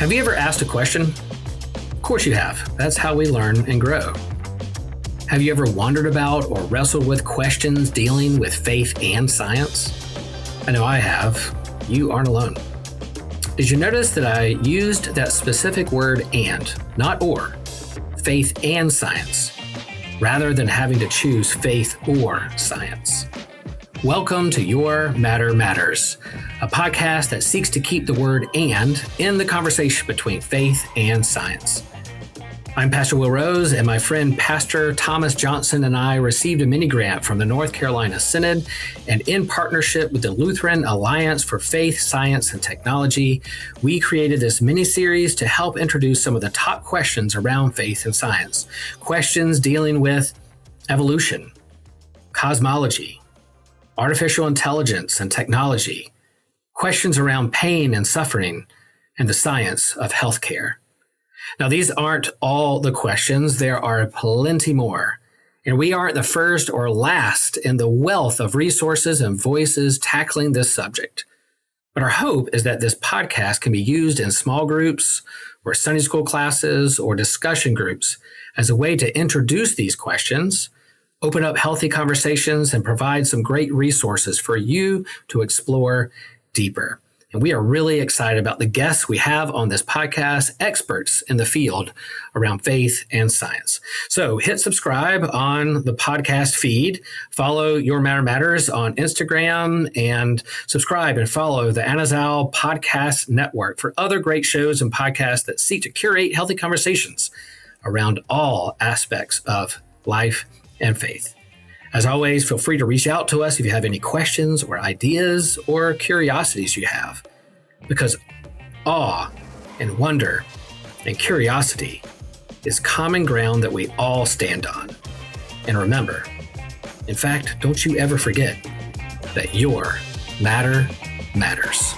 Have you ever asked a question? Of course you have. That's how we learn and grow. Have you ever wondered about or wrestled with questions dealing with faith and science? I know I have. You aren't alone. Did you notice that I used that specific word and, not or, faith and science, rather than having to choose faith or science? Welcome to Your Matter Matters, a podcast that seeks to keep the word and in the conversation between faith and science. I'm Pastor Will Rose, and my friend Pastor Thomas Johnson and I received a mini grant from the North Carolina Synod, and in partnership with the Lutheran Alliance for Faith, Science, and Technology, we created this mini-series to help introduce some of the top questions around faith and science. Questions dealing with evolution, cosmology, artificial intelligence and technology, questions around pain and suffering, and the science of healthcare. Now, these aren't all the questions. There are plenty more. And we aren't the first or last in the wealth of resources and voices tackling this subject. But our hope is that this podcast can be used in small groups or Sunday school classes or discussion groups as a way to introduce these questions, open up healthy conversations, and provide some great resources for you to explore deeper. And we are really excited about the guests we have on this podcast, experts in the field around faith and science. So hit subscribe on the podcast feed, follow Your Matter Matters on Instagram, and subscribe and follow the Anazal Podcast Network for other great shows and podcasts that seek to curate healthy conversations around all aspects of life and faith. As always, feel free to reach out to us if you have any questions or ideas or curiosities you have, because awe and wonder and curiosity is common ground that we all stand on. And remember, in fact, don't you ever forget that your matter matters.